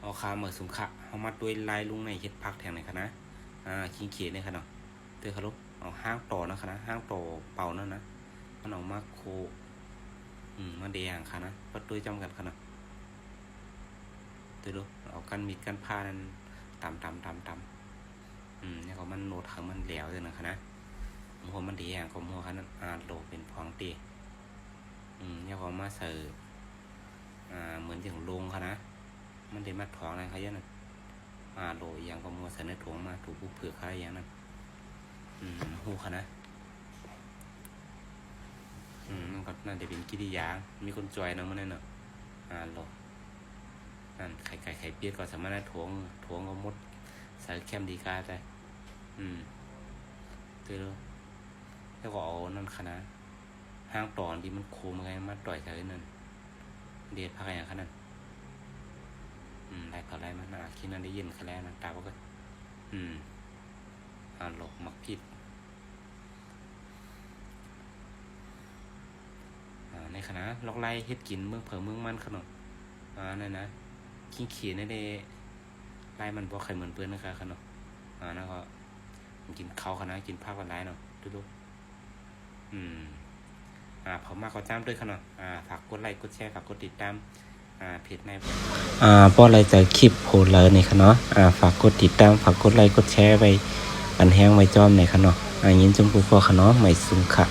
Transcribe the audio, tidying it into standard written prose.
เอาคาเหมือสุงขะเอามาด้วยลายลุงในเฮ็ดพักแทงในคณะคิงเขียนในคณะเตือนเขาลุกเอาห้างต่อนะคณะห้างต่อเป่านั่นนะมันเอามาโคมาเดียงคณะปัดด้วยจำกันคณะเตือนลุกเอากันมีดกันผ้านั้นตำเนี่ยเขามันโนดขังมันเหลวเลยนะคณะหัวมันเดียงของหัวคันนั้นโลเป็นฟองตีเนี่ยเขามาใส่เหมือนอย่างลงคณะมันได้มัดท้องอะไรเขาเยอะนั่นโลอย่างก็มัวใส่ในถุงมาถูกผู้เผือกอะไรอย่างนั้นหูค่ะนะมันก็น่าจะเป็นกิริยามีคนจอยนะมันนั่นเนาะโลนั่นไข่เปี๊ยกก็สามารถถ่วงก็มดใส่แคมดีกาได้ตัวแล้วก็เอานั่นค่ะนะห้างตอนที่มันโค้งไงมาต่อยใส่นั่นเดียดพักอย่างขนาดได้อะไรมันคิดนั่นได้ยินคะแนนนะตาก็หลบมักผิดในคณะล็อกไล่เฮ็ดกินเมืองเผอเมืองมันขนมนั่นนะขี้เขียนนั่นเองไล่มันบอกไข่เหมือนเปื้อนนะคะขนมแล้วก็กินข้าวคณะกินผักวันไรเนาะดูผมมาขอจ้ามด้วยขนมฝากกดไลค์กดแชร์ฝากกดติดตามเพจในป้ออะไรจะคลิปโพลเลยในค่ะเนาะฝากกดติดตามฝากกดไลค์กดแชร์ไปอันแห้งไว้จอมในค่ะเนาะยินจมกูพอค่ะเนาะไม่สุงค่ะ